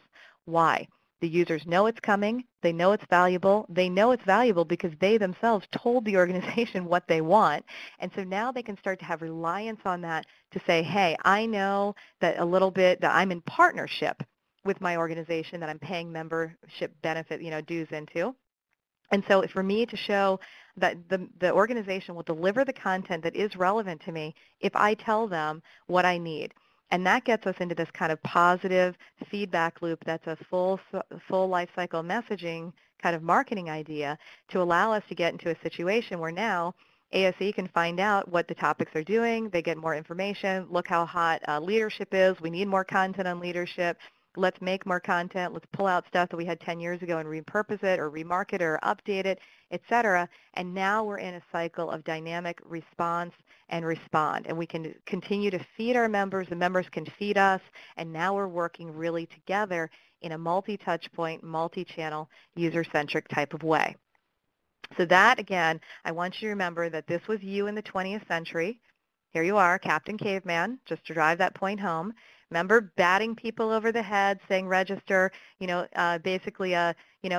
Why? The users know it's coming. They know it's valuable. They know it's valuable because they themselves told the organization what they want. And so now they can start to have reliance on that to say, hey, I know that a little bit that I'm in partnership with my organization that I'm paying membership benefit, dues into. And so for me to show that the organization will deliver the content that is relevant to me if I tell them what I need. And that gets us into this kind of positive feedback loop that's a full life cycle messaging kind of marketing idea to allow us to get into a situation where now ASE can find out what the topics are doing. They get more information. Look how hot leadership is. We need more content on leadership. Let's make more content. Let's pull out stuff that we had 10 years ago and repurpose it or remarket it or update it, et cetera. And now we're in a cycle of dynamic response and respond. And we can continue to feed our members. The members can feed us. And now we're working really together in a multi-touch point, multi-channel, user-centric type of way. So that, again, I want you to remember that this was you in the 20th century. Here you are, Captain Caveman, just to drive that point home. Remember batting people over the head, saying register, basically,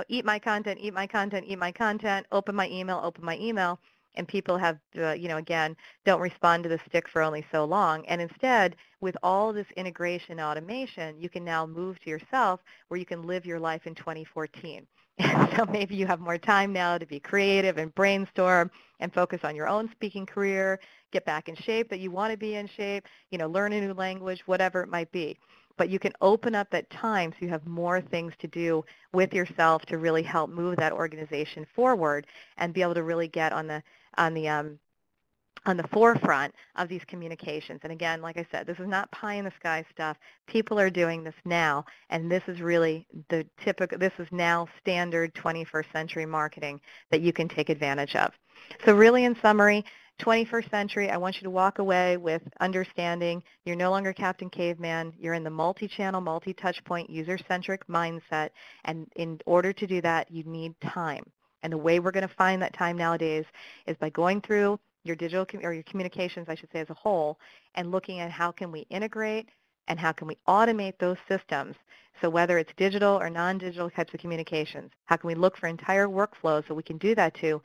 eat my content, eat my content, eat my content, open my email, and people have, again, don't respond to the stick for only so long. And instead, with all this integration automation, you can now move to yourself where you can live your life in 2014. And so maybe you have more time now to be creative and brainstorm and focus on your own speaking career, get back in shape that you want to be in shape, learn a new language, whatever it might be. But you can open up that time so you have more things to do with yourself to really help move that organization forward and be able to really get on the forefront of these communications. And again, like I said, this is not pie in the sky stuff. People are doing this now, and this is really this is now standard 21st century marketing that you can take advantage of. So really in summary, 21st century, I want you to walk away with understanding you're no longer Captain Caveman. You're in the multi-channel, multi-touch point, user-centric mindset. And in order to do that, you need time. And the way we're going to find that time nowadays is by going through your digital or your communications, I should say, as a whole, and looking at how can we integrate and how can we automate those systems. So whether it's digital or non-digital types of communications, how can we look for entire workflows so we can do that to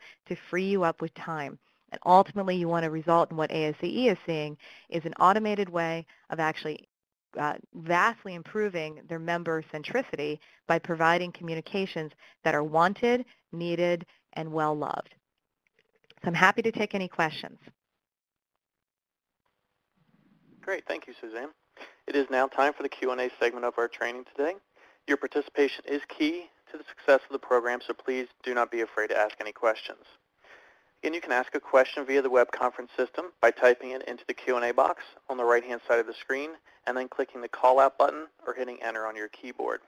free you up with time. And ultimately, you want to result in what ASAE is seeing is an automated way of actually vastly improving their member centricity by providing communications that are wanted, needed, and well-loved. So I'm happy to take any questions. Great. Thank you, Suzanne. It is now time for the Q&A segment of our training today. Your participation is key to the success of the program, so please do not be afraid to ask any questions. Again, you can ask a question via the web conference system by typing it into the Q&A box on the right-hand side of the screen and then clicking the call-out button or hitting enter on your keyboard.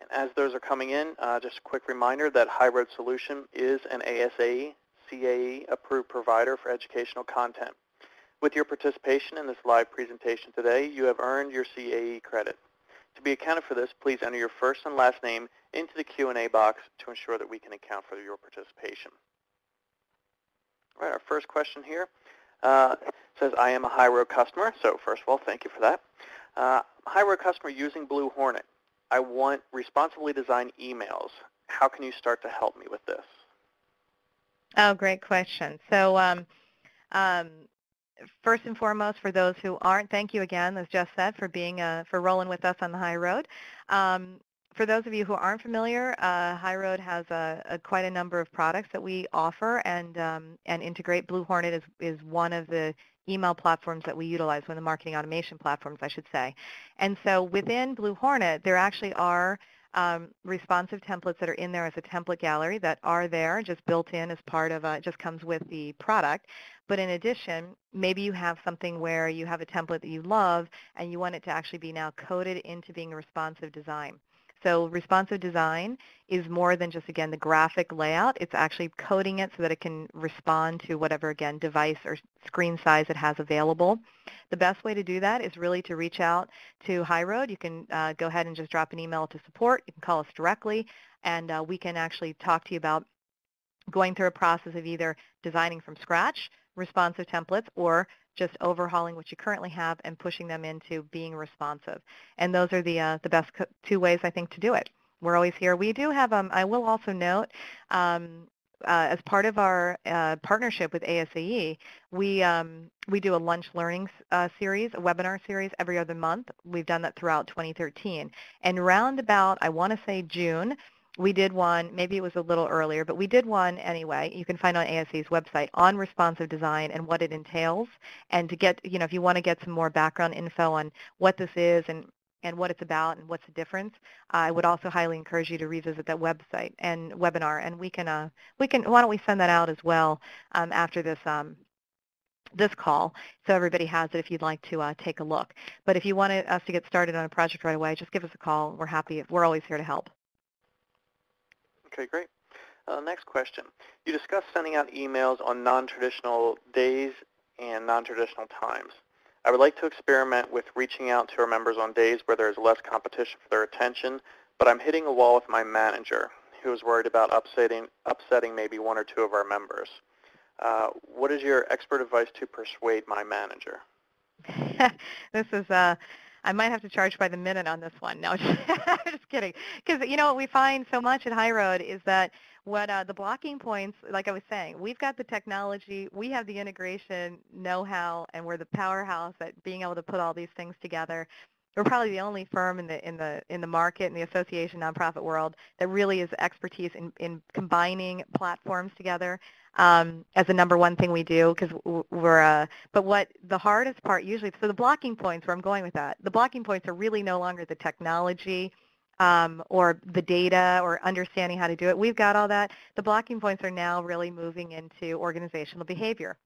And as those are coming in, just a quick reminder that HighRoad Solution is an ASAE, CAE approved provider for educational content. With your participation in this live presentation today, you have earned your CAE credit. To be accounted for this, please enter your first and last name into the Q&A box to ensure that we can account for your participation. All right, our first question here says, I am a HighRoad customer. So first of all, thank you for that. HighRoad customer using Blue Hornet. I want responsibly designed emails. how can you start to help me with this? Oh, great question. So um, first and foremost, for those who aren't, thank you again, as Jess said, for being for rolling with us on the HighRoad. For those of you who aren't familiar, HighRoad has quite a number of products that we offer and integrate. Blue Hornet is one of the email platforms that we utilize, one of the marketing automation platforms, I should say. And so within Blue Hornet, there actually are responsive templates that are in there as a template gallery that are there, just built in as part of, it just comes with the product. But in addition, maybe you have something where you have a template that you love and you want it to actually be now coded into being a responsive design. So responsive design is more than just, again, the graphic layout. It's actually coding it so that it can respond to whatever, again, device or screen size it has available. The best way to do that is really to reach out to HighRoad. You can go ahead and just drop an email to support. You can call us directly, and we can actually talk to you about going through a process of either designing from scratch responsive templates or just overhauling what you currently have and pushing them into being responsive. And those are the best two ways, I think, to do it. We're always here. We do have, I will also note, as part of our partnership with ASAE, we do a lunch learning series, a webinar series every other month. We've done that throughout 2013. And round about, I want to say June, we did one, maybe it was a little earlier, but we did one anyway. You can find on ASAE's website on responsive design and what it entails. And to get, if you want to get some more background info on what this is and what it's about and what's the difference, I would also highly encourage you to revisit that website and webinar. And we can, why don't we send that out as well after this this call, so everybody has it if you'd like to take a look. But if you want us to get started on a project right away, just give us a call. We're happy. We're always here to help. Okay, great. Next question. You discussed sending out emails on non-traditional days and non-traditional times. I would like to experiment with reaching out to our members on days where there is less competition for their attention, but I'm hitting a wall with my manager, who is worried about upsetting maybe one or two of our members. What is your expert advice to persuade my manager? This is I might have to charge by the minute on this one. No, just kidding. Because what we find so much at HighRoad is that what the blocking points, like I was saying, we've got the technology, we have the integration know-how, and we're the powerhouse at being able to put all these things together. We're probably the only firm in the market, in the association nonprofit world, that really is expertise in combining platforms together as the number one thing we do, because but what the hardest part usually, so the blocking points, where I'm going with that, the blocking points are really no longer the technology or the data or understanding how to do it. We've got all that. The blocking points are now really moving into organizational behavior.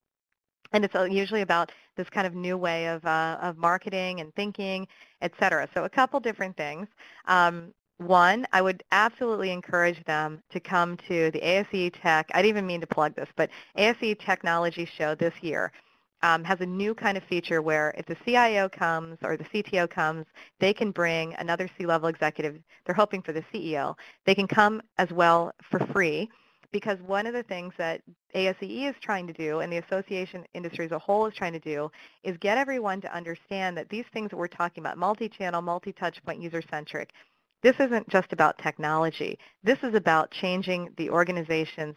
And it's usually about this kind of new way of marketing and thinking, et cetera. So a couple different things. One, I would absolutely encourage them to come to the ASE Tech. I didn't even mean to plug this, but ASE Technology Show this year has a new kind of feature where if the CIO comes or the CTO comes, they can bring another C-level executive. They're hoping for the CEO. They can come as well for free, because one of the things that ASE is trying to do, and the association industry as a whole is trying to do, is get everyone to understand that these things that we're talking about, multi-channel, multi-touchpoint, user-centric, this isn't just about technology. This is about changing the organization's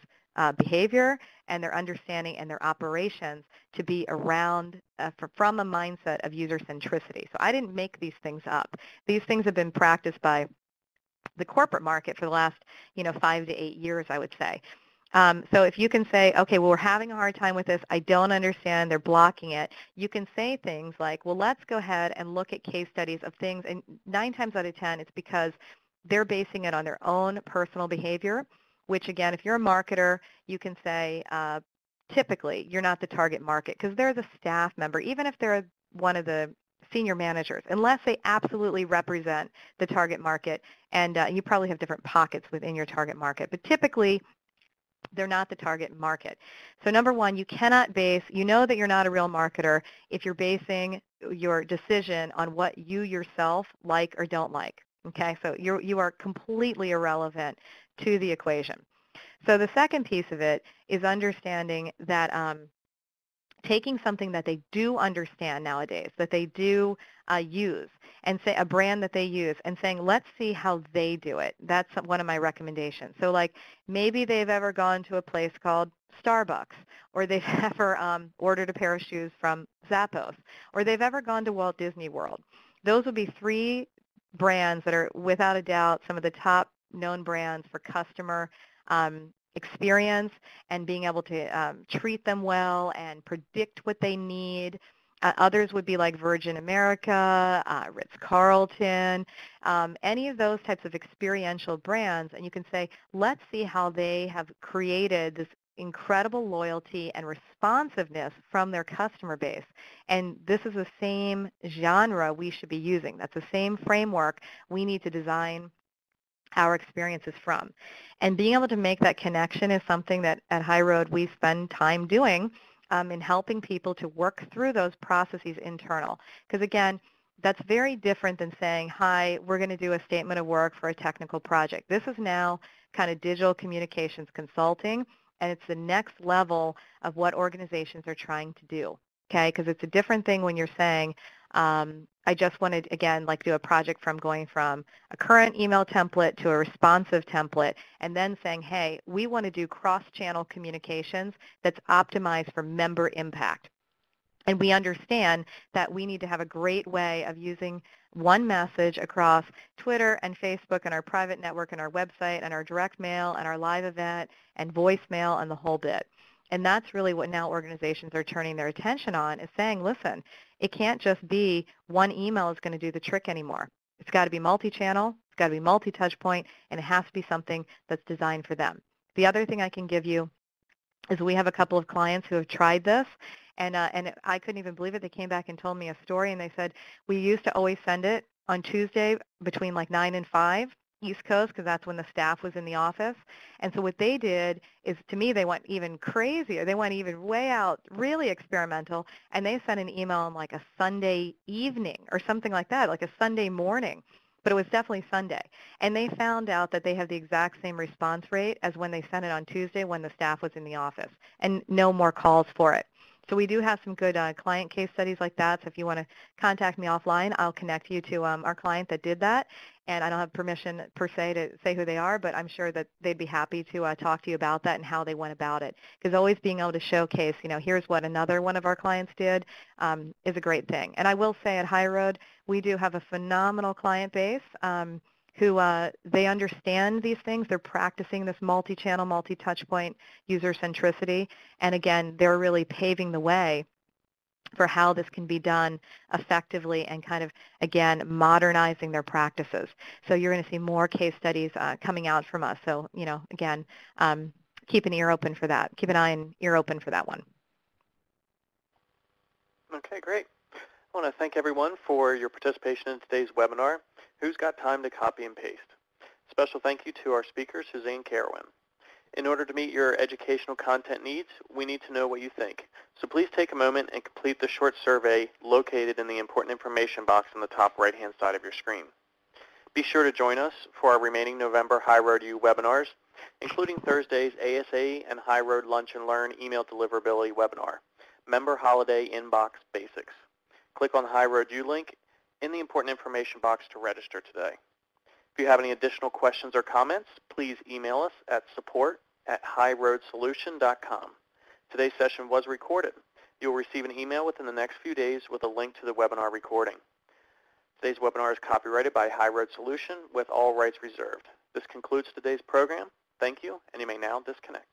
behavior and their understanding and their operations to be around from a mindset of user centricity. So I didn't make these things up. These things have been practiced by the corporate market for the last 5 to 8 years, I would say. So if you can say, okay, well, we're having a hard time with this, I don't understand, they're blocking it, you can say things like, well, let's go ahead and look at case studies of things, and 9 times out of 10, it's because they're basing it on their own personal behavior, which, again, if you're a marketer, you can say, typically, you're not the target market, because they're the staff member, even if they're one of the senior managers, unless they absolutely represent the target market, and you probably have different pockets within your target market, but typically, they're not the target market. So number one, you cannot base, that you're not a real marketer if you're basing your decision on what you yourself like or don't like. Okay, so you are completely irrelevant to the equation. So the second piece of it is understanding that taking something that they do understand nowadays, that they do use, and say a brand that they use, and saying, let's see how they do it. That's one of my recommendations. So like maybe they've ever gone to a place called Starbucks, or they've ever ordered a pair of shoes from Zappos, or they've ever gone to Walt Disney World. Those would be 3 brands that are without a doubt some of the top known brands for customer experience and being able to treat them well and predict what they need. Others would be like Virgin America, Ritz-Carlton, any of those types of experiential brands. And you can say, let's see how they have created this incredible loyalty and responsiveness from their customer base. And this is the same genre we should be using. That's the same framework we need to design our experiences from. And being able to make that connection is something that at HighRoad we spend time doing in helping people to work through those processes internal. Because again, that's very different than saying, hi, we're going to do a statement of work for a technical project. This is now kind of digital communications consulting, and it's the next level of what organizations are trying to do, okay? Because it's a different thing when you're saying, I just want to, again, like do a project from going from a current email template to a responsive template, and then saying, hey, we want to do cross-channel communications that's optimized for member impact. And we understand that we need to have a great way of using one message across Twitter and Facebook and our private network and our website and our direct mail and our live event and voicemail and the whole bit. And that's really what now organizations are turning their attention on, is saying, listen, it can't just be one email is going to do the trick anymore. It's got to be multi-channel, it's got to be multi-touch point, and it has to be something that's designed for them. The other thing I can give you is we have a couple of clients who have tried this, and I couldn't even believe it. They came back and told me a story, and they said, we used to always send it on Tuesday between like 9 and 5. East Coast, because that's when the staff was in the office. And so what they did is, to me, they went even crazier. They went even way out, really experimental, and they sent an email on like a Sunday evening or something like that, like a Sunday morning. But it was definitely Sunday. And they found out that they have the exact same response rate as when they sent it on Tuesday when the staff was in the office, and no more calls for it. So we do have some good client case studies like that. So if you want to contact me offline, I'll connect you to our client that did that. And I don't have permission per se to say who they are, but I'm sure that they'd be happy to talk to you about that and how they went about it. Because always being able to showcase, you know, here's what another one of our clients did is a great thing. And I will say at HighRoad, we do have a phenomenal client base who they understand these things. They're practicing this multi-channel, multi-touch point user centricity. And again, they're really paving the way for how this can be done effectively and kind of, again, modernizing their practices. So you're going to see more case studies coming out from us. So, you know, again, keep an ear open for that. Keep an eye and ear open for that one. Okay, great. I want to thank everyone for your participation in today's webinar, Who's Got Time to Copy and Paste? Special thank you to our speaker, Suzanne Carowin. In order to meet your educational content needs, we need to know what you think. So please take a moment and complete the short survey located in the important information box on the top right-hand side of your screen. Be sure to join us for our remaining November HighRoad U webinars, including Thursday's ASA and HighRoad Lunch and Learn Email Deliverability webinar, Member Holiday Inbox Basics. Click on the HighRoad U link in the important information box to register today. If you have any additional questions or comments, please email us at support@highroadsolution.com. Today's session was recorded. You'll receive an email within the next few days with a link to the webinar recording. Today's webinar is copyrighted by HighRoad Solution with all rights reserved. This concludes today's program. Thank you, and you may now disconnect.